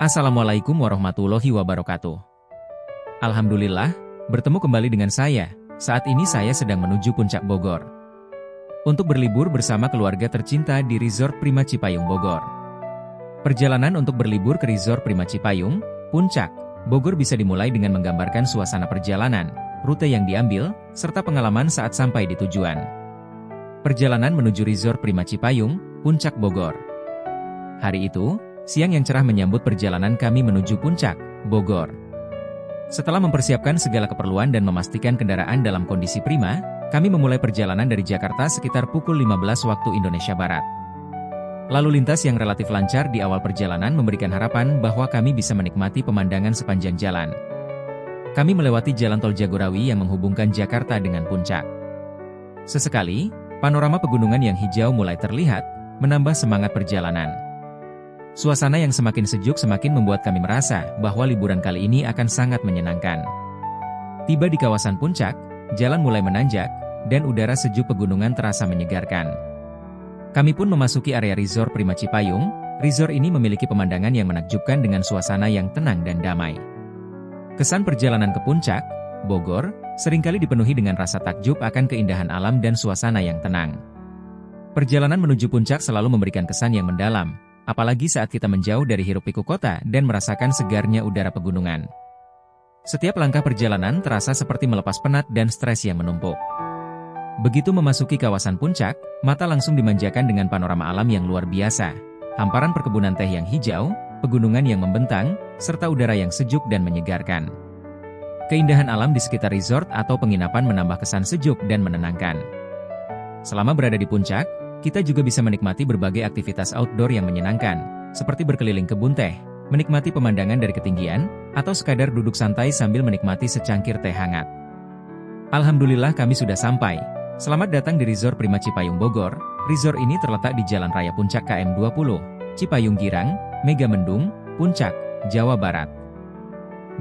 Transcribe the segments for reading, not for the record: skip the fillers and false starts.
Assalamualaikum warahmatullahi wabarakatuh. Alhamdulillah, bertemu kembali dengan saya. Saat ini saya sedang menuju Puncak Bogor untuk berlibur bersama keluarga tercinta di Resort Prima Cipayung Bogor. Perjalanan untuk berlibur ke Resort Prima Cipayung, Puncak Bogor bisa dimulai dengan menggambarkan suasana perjalanan, rute yang diambil, serta pengalaman saat sampai di tujuan. Perjalanan menuju Resort Prima Cipayung, Puncak Bogor. Hari itu, siang yang cerah menyambut perjalanan kami menuju Puncak Bogor. Setelah mempersiapkan segala keperluan dan memastikan kendaraan dalam kondisi prima, kami memulai perjalanan dari Jakarta sekitar pukul 15 waktu Indonesia Barat. Lalu lintas yang relatif lancar di awal perjalanan memberikan harapan bahwa kami bisa menikmati pemandangan sepanjang jalan. Kami melewati jalan tol Jagorawi yang menghubungkan Jakarta dengan Puncak. Sesekali, panorama pegunungan yang hijau mulai terlihat, menambah semangat perjalanan. Suasana yang semakin sejuk semakin membuat kami merasa bahwa liburan kali ini akan sangat menyenangkan. Tiba di kawasan Puncak, jalan mulai menanjak, dan udara sejuk pegunungan terasa menyegarkan. Kami pun memasuki area Resort Prima Cipayung. Resort ini memiliki pemandangan yang menakjubkan dengan suasana yang tenang dan damai. Kesan perjalanan ke Puncak Bogor seringkali dipenuhi dengan rasa takjub akan keindahan alam dan suasana yang tenang. Perjalanan menuju Puncak selalu memberikan kesan yang mendalam, apalagi saat kita menjauh dari hiruk-pikuk kota dan merasakan segarnya udara pegunungan. Setiap langkah perjalanan terasa seperti melepas penat dan stres yang menumpuk. Begitu memasuki kawasan Puncak, mata langsung dimanjakan dengan panorama alam yang luar biasa. Hamparan perkebunan teh yang hijau, pegunungan yang membentang, serta udara yang sejuk dan menyegarkan. Keindahan alam di sekitar resort atau penginapan menambah kesan sejuk dan menenangkan. Selama berada di Puncak, kita juga bisa menikmati berbagai aktivitas outdoor yang menyenangkan, seperti berkeliling kebun teh, menikmati pemandangan dari ketinggian, atau sekadar duduk santai sambil menikmati secangkir teh hangat. Alhamdulillah kami sudah sampai. Selamat datang di Resort Prima Cipayung Bogor. Resort ini terletak di Jalan Raya Puncak KM 20, Cipayung Girang, Megamendung, Puncak, Jawa Barat.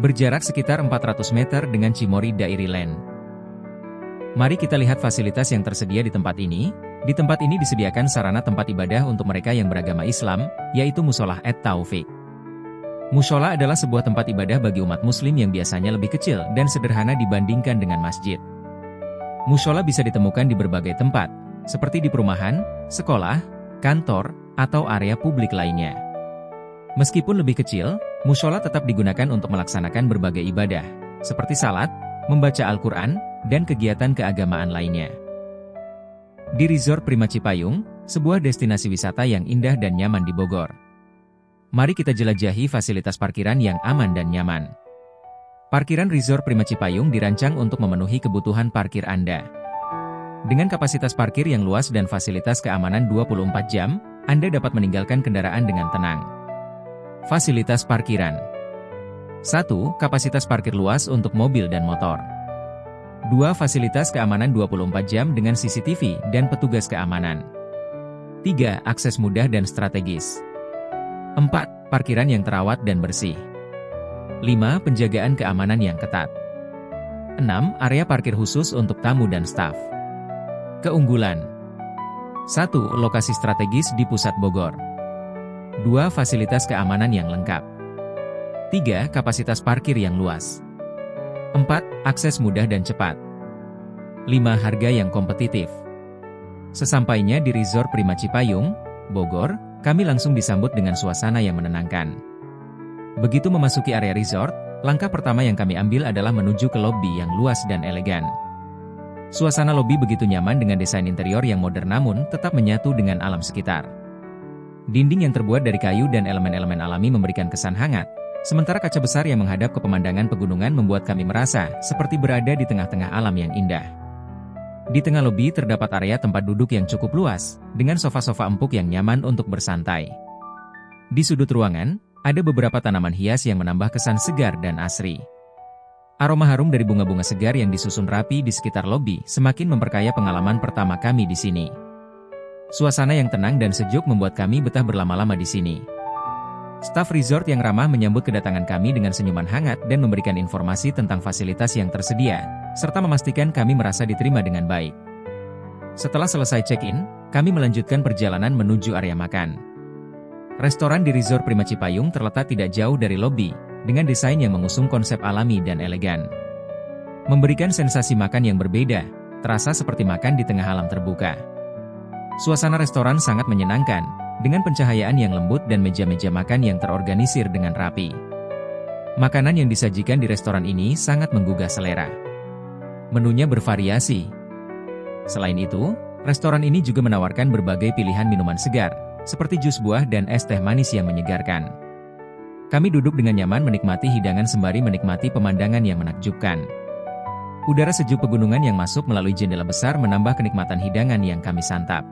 Berjarak sekitar 400 meter dengan Cimory Dairyland. Mari kita lihat fasilitas yang tersedia di tempat ini. Di tempat ini disediakan sarana tempat ibadah untuk mereka yang beragama Islam, yaitu Musholah At-Taufik. Mushola adalah sebuah tempat ibadah bagi umat muslim yang biasanya lebih kecil dan sederhana dibandingkan dengan masjid. Mushola bisa ditemukan di berbagai tempat, seperti di perumahan, sekolah, kantor, atau area publik lainnya. Meskipun lebih kecil, mushola tetap digunakan untuk melaksanakan berbagai ibadah, seperti salat, membaca Al-Quran, dan kegiatan keagamaan lainnya. Di Resort Prima Cipayung, sebuah destinasi wisata yang indah dan nyaman di Bogor. Mari kita jelajahi fasilitas parkiran yang aman dan nyaman. Parkiran Resort Prima Cipayung dirancang untuk memenuhi kebutuhan parkir Anda. Dengan kapasitas parkir yang luas dan fasilitas keamanan 24 jam, Anda dapat meninggalkan kendaraan dengan tenang. Fasilitas parkiran. 1. Kapasitas parkir luas untuk mobil dan motor. 2. Fasilitas keamanan 24 jam dengan CCTV dan petugas keamanan. 3. Akses mudah dan strategis. 4. Parkiran yang terawat dan bersih. 5. Penjagaan keamanan yang ketat. 6. Area parkir khusus untuk tamu dan staf. Keunggulan. 1. Lokasi strategis di pusat Bogor. 2. Fasilitas keamanan yang lengkap. 3. Kapasitas parkir yang luas. 4. Akses mudah dan cepat. 5. Harga yang kompetitif. Sesampainya di Resort Prima Cipayung, Bogor, kami langsung disambut dengan suasana yang menenangkan. Begitu memasuki area resort, langkah pertama yang kami ambil adalah menuju ke lobi yang luas dan elegan. Suasana lobi begitu nyaman dengan desain interior yang modern namun tetap menyatu dengan alam sekitar. Dinding yang terbuat dari kayu dan elemen-elemen alami memberikan kesan hangat, sementara kaca besar yang menghadap ke pemandangan pegunungan membuat kami merasa seperti berada di tengah-tengah alam yang indah. Di tengah lobi terdapat area tempat duduk yang cukup luas, dengan sofa-sofa empuk yang nyaman untuk bersantai. Di sudut ruangan, ada beberapa tanaman hias yang menambah kesan segar dan asri. Aroma harum dari bunga-bunga segar yang disusun rapi di sekitar lobi semakin memperkaya pengalaman pertama kami di sini. Suasana yang tenang dan sejuk membuat kami betah berlama-lama di sini. Staf resort yang ramah menyambut kedatangan kami dengan senyuman hangat dan memberikan informasi tentang fasilitas yang tersedia, serta memastikan kami merasa diterima dengan baik. Setelah selesai check-in, kami melanjutkan perjalanan menuju area makan. Restoran di Resort Prima Cipayung terletak tidak jauh dari lobi, dengan desain yang mengusung konsep alami dan elegan. Memberikan sensasi makan yang berbeda, terasa seperti makan di tengah alam terbuka. Suasana restoran sangat menyenangkan, dengan pencahayaan yang lembut dan meja-meja makan yang terorganisir dengan rapi. Makanan yang disajikan di restoran ini sangat menggugah selera. Menunya bervariasi. Selain itu, restoran ini juga menawarkan berbagai pilihan minuman segar, seperti jus buah dan es teh manis yang menyegarkan. Kami duduk dengan nyaman menikmati hidangan sembari menikmati pemandangan yang menakjubkan. Udara sejuk pegunungan yang masuk melalui jendela besar menambah kenikmatan hidangan yang kami santap.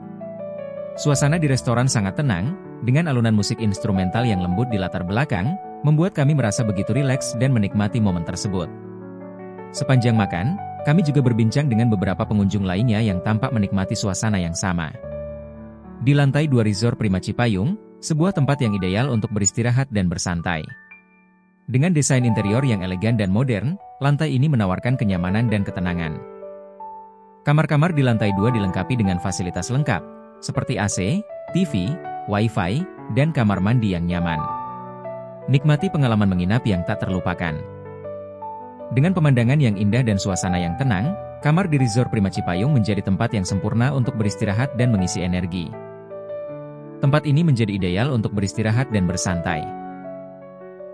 Suasana di restoran sangat tenang, dengan alunan musik instrumental yang lembut di latar belakang, membuat kami merasa begitu rileks dan menikmati momen tersebut. Sepanjang makan, kami juga berbincang dengan beberapa pengunjung lainnya yang tampak menikmati suasana yang sama. Di lantai 2 Resort Prima Cipayung, sebuah tempat yang ideal untuk beristirahat dan bersantai. Dengan desain interior yang elegan dan modern, lantai ini menawarkan kenyamanan dan ketenangan. Kamar-kamar di lantai 2 dilengkapi dengan fasilitas lengkap, seperti AC, TV, Wi-Fi, dan kamar mandi yang nyaman. Nikmati pengalaman menginap yang tak terlupakan. Dengan pemandangan yang indah dan suasana yang tenang, kamar di Resort Prima Cipayung menjadi tempat yang sempurna untuk beristirahat dan mengisi energi. Tempat ini menjadi ideal untuk beristirahat dan bersantai.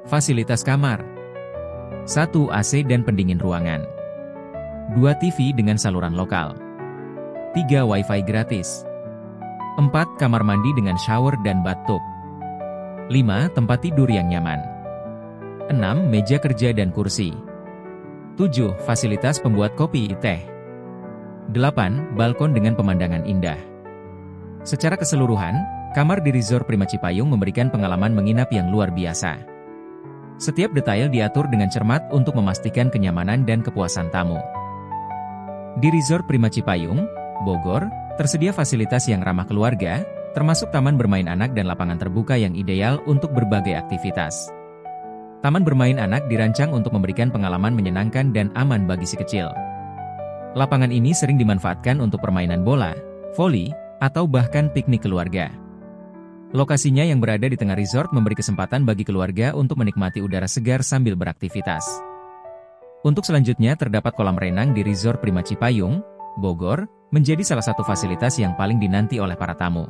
Fasilitas kamar: 1 AC dan pendingin ruangan, 2 TV dengan saluran lokal, 3 Wi-Fi gratis, 4 kamar mandi dengan shower dan bathtub, 5 tempat tidur yang nyaman, 6 meja kerja dan kursi, 7 fasilitas pembuat kopi teh, 8 balkon dengan pemandangan indah. Secara keseluruhan, kamar di Resort Prima Cipayung memberikan pengalaman menginap yang luar biasa. Setiap detail diatur dengan cermat untuk memastikan kenyamanan dan kepuasan tamu. Di Resort Prima Cipayung, Bogor, tersedia fasilitas yang ramah keluarga, termasuk taman bermain anak dan lapangan terbuka yang ideal untuk berbagai aktivitas. Taman bermain anak dirancang untuk memberikan pengalaman menyenangkan dan aman bagi si kecil. Lapangan ini sering dimanfaatkan untuk permainan bola, voli, atau bahkan piknik keluarga. Lokasinya yang berada di tengah resort memberi kesempatan bagi keluarga untuk menikmati udara segar sambil beraktivitas. Untuk selanjutnya terdapat kolam renang di Resort Prima Cipayung, Bogor, menjadi salah satu fasilitas yang paling dinanti oleh para tamu.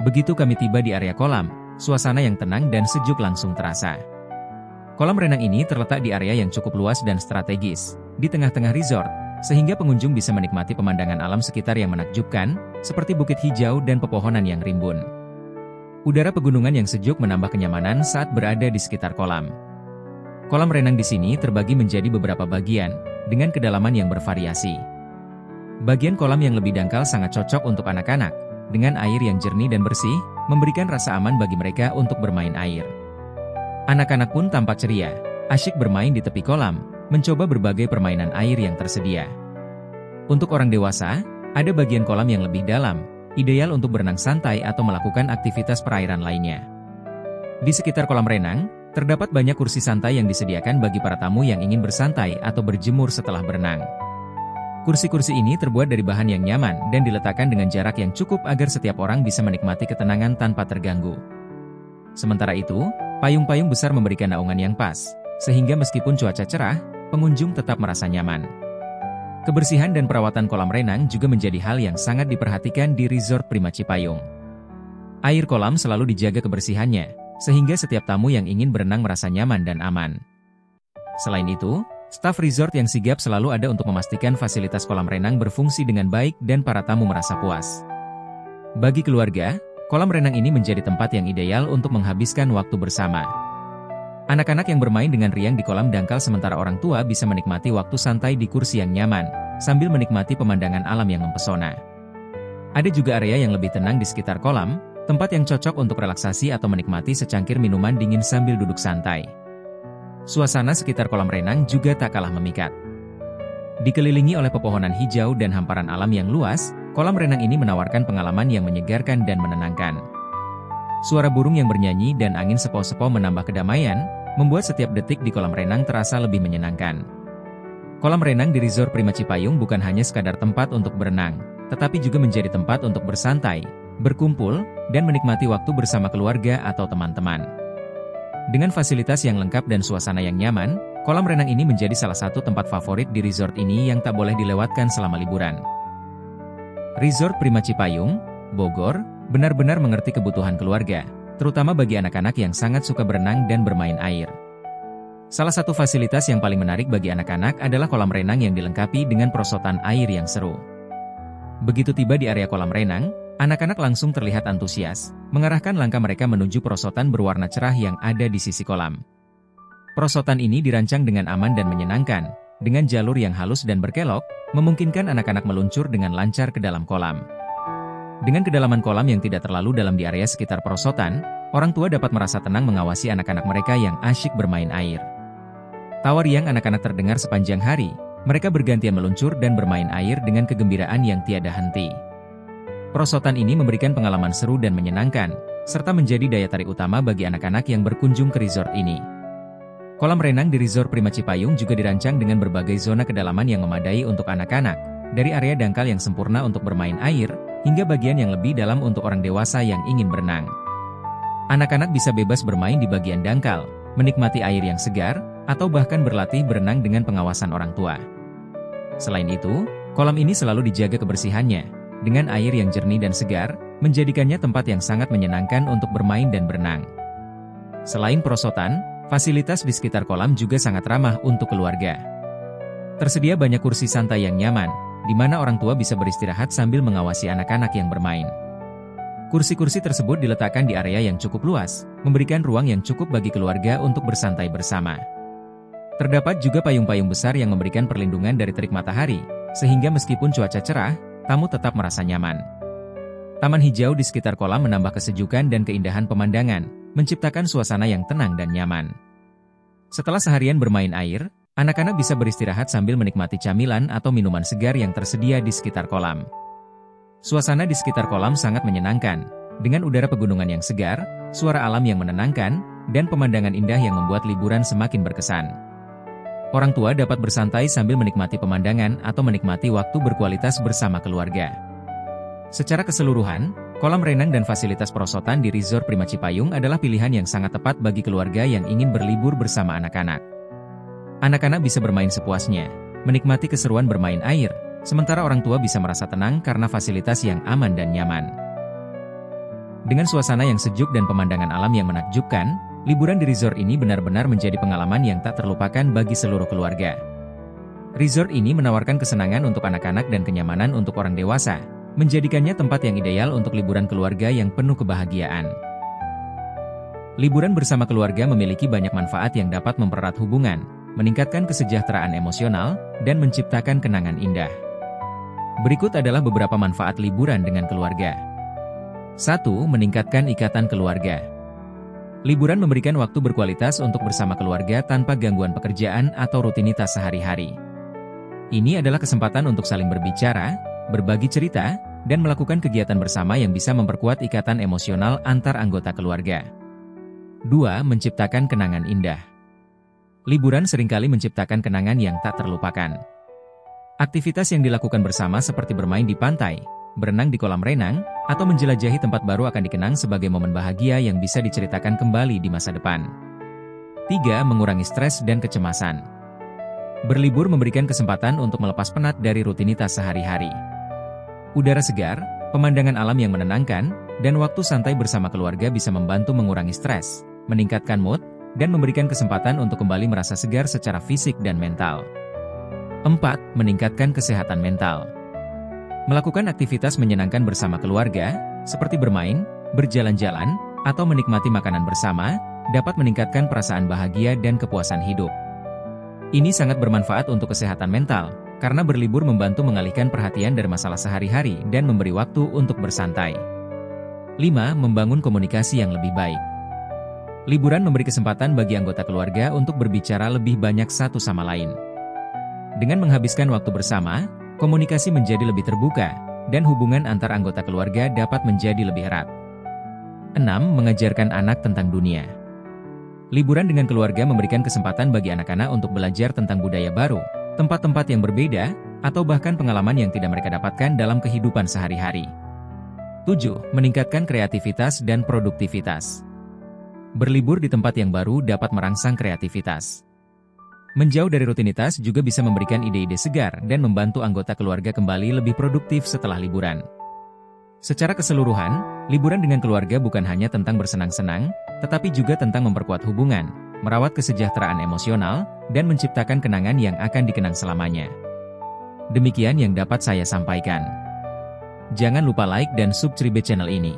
Begitu kami tiba di area kolam, suasana yang tenang dan sejuk langsung terasa. Kolam renang ini terletak di area yang cukup luas dan strategis, di tengah-tengah resort, sehingga pengunjung bisa menikmati pemandangan alam sekitar yang menakjubkan, seperti bukit hijau dan pepohonan yang rimbun. Udara pegunungan yang sejuk menambah kenyamanan saat berada di sekitar kolam. Kolam renang di sini terbagi menjadi beberapa bagian, dengan kedalaman yang bervariasi. Bagian kolam yang lebih dangkal sangat cocok untuk anak-anak, dengan air yang jernih dan bersih, memberikan rasa aman bagi mereka untuk bermain air. Anak-anak pun tampak ceria, asyik bermain di tepi kolam, mencoba berbagai permainan air yang tersedia. Untuk orang dewasa, ada bagian kolam yang lebih dalam, ideal untuk berenang santai atau melakukan aktivitas perairan lainnya. Di sekitar kolam renang, terdapat banyak kursi santai yang disediakan bagi para tamu yang ingin bersantai atau berjemur setelah berenang. Kursi-kursi ini terbuat dari bahan yang nyaman dan diletakkan dengan jarak yang cukup agar setiap orang bisa menikmati ketenangan tanpa terganggu. Sementara itu, payung-payung besar memberikan naungan yang pas, sehingga meskipun cuaca cerah, pengunjung tetap merasa nyaman. Kebersihan dan perawatan kolam renang juga menjadi hal yang sangat diperhatikan di Resort Prima Cipayung. Air kolam selalu dijaga kebersihannya, sehingga setiap tamu yang ingin berenang merasa nyaman dan aman. Selain itu, staf resort yang sigap selalu ada untuk memastikan fasilitas kolam renang berfungsi dengan baik dan para tamu merasa puas. Bagi keluarga, kolam renang ini menjadi tempat yang ideal untuk menghabiskan waktu bersama. Anak-anak yang bermain dengan riang di kolam dangkal sementara orang tua bisa menikmati waktu santai di kursi yang nyaman, sambil menikmati pemandangan alam yang mempesona. Ada juga area yang lebih tenang di sekitar kolam, tempat yang cocok untuk relaksasi atau menikmati secangkir minuman dingin sambil duduk santai. Suasana sekitar kolam renang juga tak kalah memikat. Dikelilingi oleh pepohonan hijau dan hamparan alam yang luas, kolam renang ini menawarkan pengalaman yang menyegarkan dan menenangkan. Suara burung yang bernyanyi dan angin sepo-sepo menambah kedamaian, membuat setiap detik di kolam renang terasa lebih menyenangkan. Kolam renang di Resort Prima Cipayung bukan hanya sekadar tempat untuk berenang, tetapi juga menjadi tempat untuk bersantai, berkumpul, dan menikmati waktu bersama keluarga atau teman-teman. Dengan fasilitas yang lengkap dan suasana yang nyaman, kolam renang ini menjadi salah satu tempat favorit di resort ini yang tak boleh dilewatkan selama liburan. Resort Prima Cipayung, Bogor, benar-benar mengerti kebutuhan keluarga, terutama bagi anak-anak yang sangat suka berenang dan bermain air. Salah satu fasilitas yang paling menarik bagi anak-anak adalah kolam renang yang dilengkapi dengan perosotan air yang seru. Begitu tiba di area kolam renang, anak-anak langsung terlihat antusias, mengarahkan langkah mereka menuju perosotan berwarna cerah yang ada di sisi kolam. Perosotan ini dirancang dengan aman dan menyenangkan, dengan jalur yang halus dan berkelok, memungkinkan anak-anak meluncur dengan lancar ke dalam kolam. Dengan kedalaman kolam yang tidak terlalu dalam di area sekitar perosotan, orang tua dapat merasa tenang mengawasi anak-anak mereka yang asyik bermain air. Tawa riang anak-anak terdengar sepanjang hari, mereka bergantian meluncur dan bermain air dengan kegembiraan yang tiada henti. Perosotan ini memberikan pengalaman seru dan menyenangkan, serta menjadi daya tarik utama bagi anak-anak yang berkunjung ke resort ini. Kolam renang di Resort Prima Cipayung juga dirancang dengan berbagai zona kedalaman yang memadai untuk anak-anak, dari area dangkal yang sempurna untuk bermain air, hingga bagian yang lebih dalam untuk orang dewasa yang ingin berenang. Anak-anak bisa bebas bermain di bagian dangkal, menikmati air yang segar, atau bahkan berlatih berenang dengan pengawasan orang tua. Selain itu, kolam ini selalu dijaga kebersihannya, dengan air yang jernih dan segar, menjadikannya tempat yang sangat menyenangkan untuk bermain dan berenang. Selain perosotan, fasilitas di sekitar kolam juga sangat ramah untuk keluarga. Tersedia banyak kursi santai yang nyaman, di mana orang tua bisa beristirahat sambil mengawasi anak-anak yang bermain. Kursi-kursi tersebut diletakkan di area yang cukup luas, memberikan ruang yang cukup bagi keluarga untuk bersantai bersama. Terdapat juga payung-payung besar yang memberikan perlindungan dari terik matahari, sehingga meskipun cuaca cerah, tamu tetap merasa nyaman. Taman hijau di sekitar kolam menambah kesejukan dan keindahan pemandangan, menciptakan suasana yang tenang dan nyaman. Setelah seharian bermain air, anak-anak bisa beristirahat sambil menikmati camilan atau minuman segar yang tersedia di sekitar kolam. Suasana di sekitar kolam sangat menyenangkan, dengan udara pegunungan yang segar, suara alam yang menenangkan, dan pemandangan indah yang membuat liburan semakin berkesan. Orang tua dapat bersantai sambil menikmati pemandangan atau menikmati waktu berkualitas bersama keluarga. Secara keseluruhan, kolam renang dan fasilitas perosotan di Resort Prima Cipayung adalah pilihan yang sangat tepat bagi keluarga yang ingin berlibur bersama anak-anak. Anak-anak bisa bermain sepuasnya, menikmati keseruan bermain air, sementara orang tua bisa merasa tenang karena fasilitas yang aman dan nyaman. Dengan suasana yang sejuk dan pemandangan alam yang menakjubkan, liburan di resort ini benar-benar menjadi pengalaman yang tak terlupakan bagi seluruh keluarga. Resort ini menawarkan kesenangan untuk anak-anak dan kenyamanan untuk orang dewasa, menjadikannya tempat yang ideal untuk liburan keluarga yang penuh kebahagiaan. Liburan bersama keluarga memiliki banyak manfaat yang dapat mempererat hubungan, meningkatkan kesejahteraan emosional, dan menciptakan kenangan indah. Berikut adalah beberapa manfaat liburan dengan keluarga. 1. Meningkatkan ikatan keluarga. Liburan memberikan waktu berkualitas untuk bersama keluarga tanpa gangguan pekerjaan atau rutinitas sehari-hari. Ini adalah kesempatan untuk saling berbicara, berbagi cerita, dan melakukan kegiatan bersama yang bisa memperkuat ikatan emosional antar anggota keluarga. 2. Menciptakan kenangan indah. Liburan seringkali menciptakan kenangan yang tak terlupakan. Aktivitas yang dilakukan bersama seperti bermain di pantai, berenang di kolam renang, atau menjelajahi tempat baru akan dikenang sebagai momen bahagia yang bisa diceritakan kembali di masa depan. 3. Mengurangi stres dan kecemasan. Berlibur memberikan kesempatan untuk melepas penat dari rutinitas sehari-hari. Udara segar, pemandangan alam yang menenangkan, dan waktu santai bersama keluarga bisa membantu mengurangi stres, meningkatkan mood, dan memberikan kesempatan untuk kembali merasa segar secara fisik dan mental. 4. Meningkatkan kesehatan mental. Melakukan aktivitas menyenangkan bersama keluarga, seperti bermain, berjalan-jalan, atau menikmati makanan bersama, dapat meningkatkan perasaan bahagia dan kepuasan hidup. Ini sangat bermanfaat untuk kesehatan mental, karena berlibur membantu mengalihkan perhatian dari masalah sehari-hari dan memberi waktu untuk bersantai. 5. Membangun komunikasi yang lebih baik. Liburan memberi kesempatan bagi anggota keluarga untuk berbicara lebih banyak satu sama lain. Dengan menghabiskan waktu bersama, komunikasi menjadi lebih terbuka, dan hubungan antar anggota keluarga dapat menjadi lebih erat. 6. Mengajarkan anak tentang dunia. Liburan dengan keluarga memberikan kesempatan bagi anak-anak untuk belajar tentang budaya baru, tempat-tempat yang berbeda, atau bahkan pengalaman yang tidak mereka dapatkan dalam kehidupan sehari-hari. 7. Meningkatkan kreativitas dan produktivitas. Berlibur di tempat yang baru dapat merangsang kreativitas. Menjauh dari rutinitas juga bisa memberikan ide-ide segar dan membantu anggota keluarga kembali lebih produktif setelah liburan. Secara keseluruhan, liburan dengan keluarga bukan hanya tentang bersenang-senang, tetapi juga tentang memperkuat hubungan, merawat kesejahteraan emosional, dan menciptakan kenangan yang akan dikenang selamanya. Demikian yang dapat saya sampaikan. Jangan lupa like dan subscribe channel ini.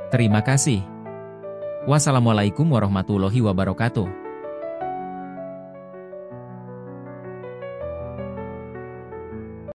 Terima kasih. Wassalamualaikum warahmatullahi wabarakatuh.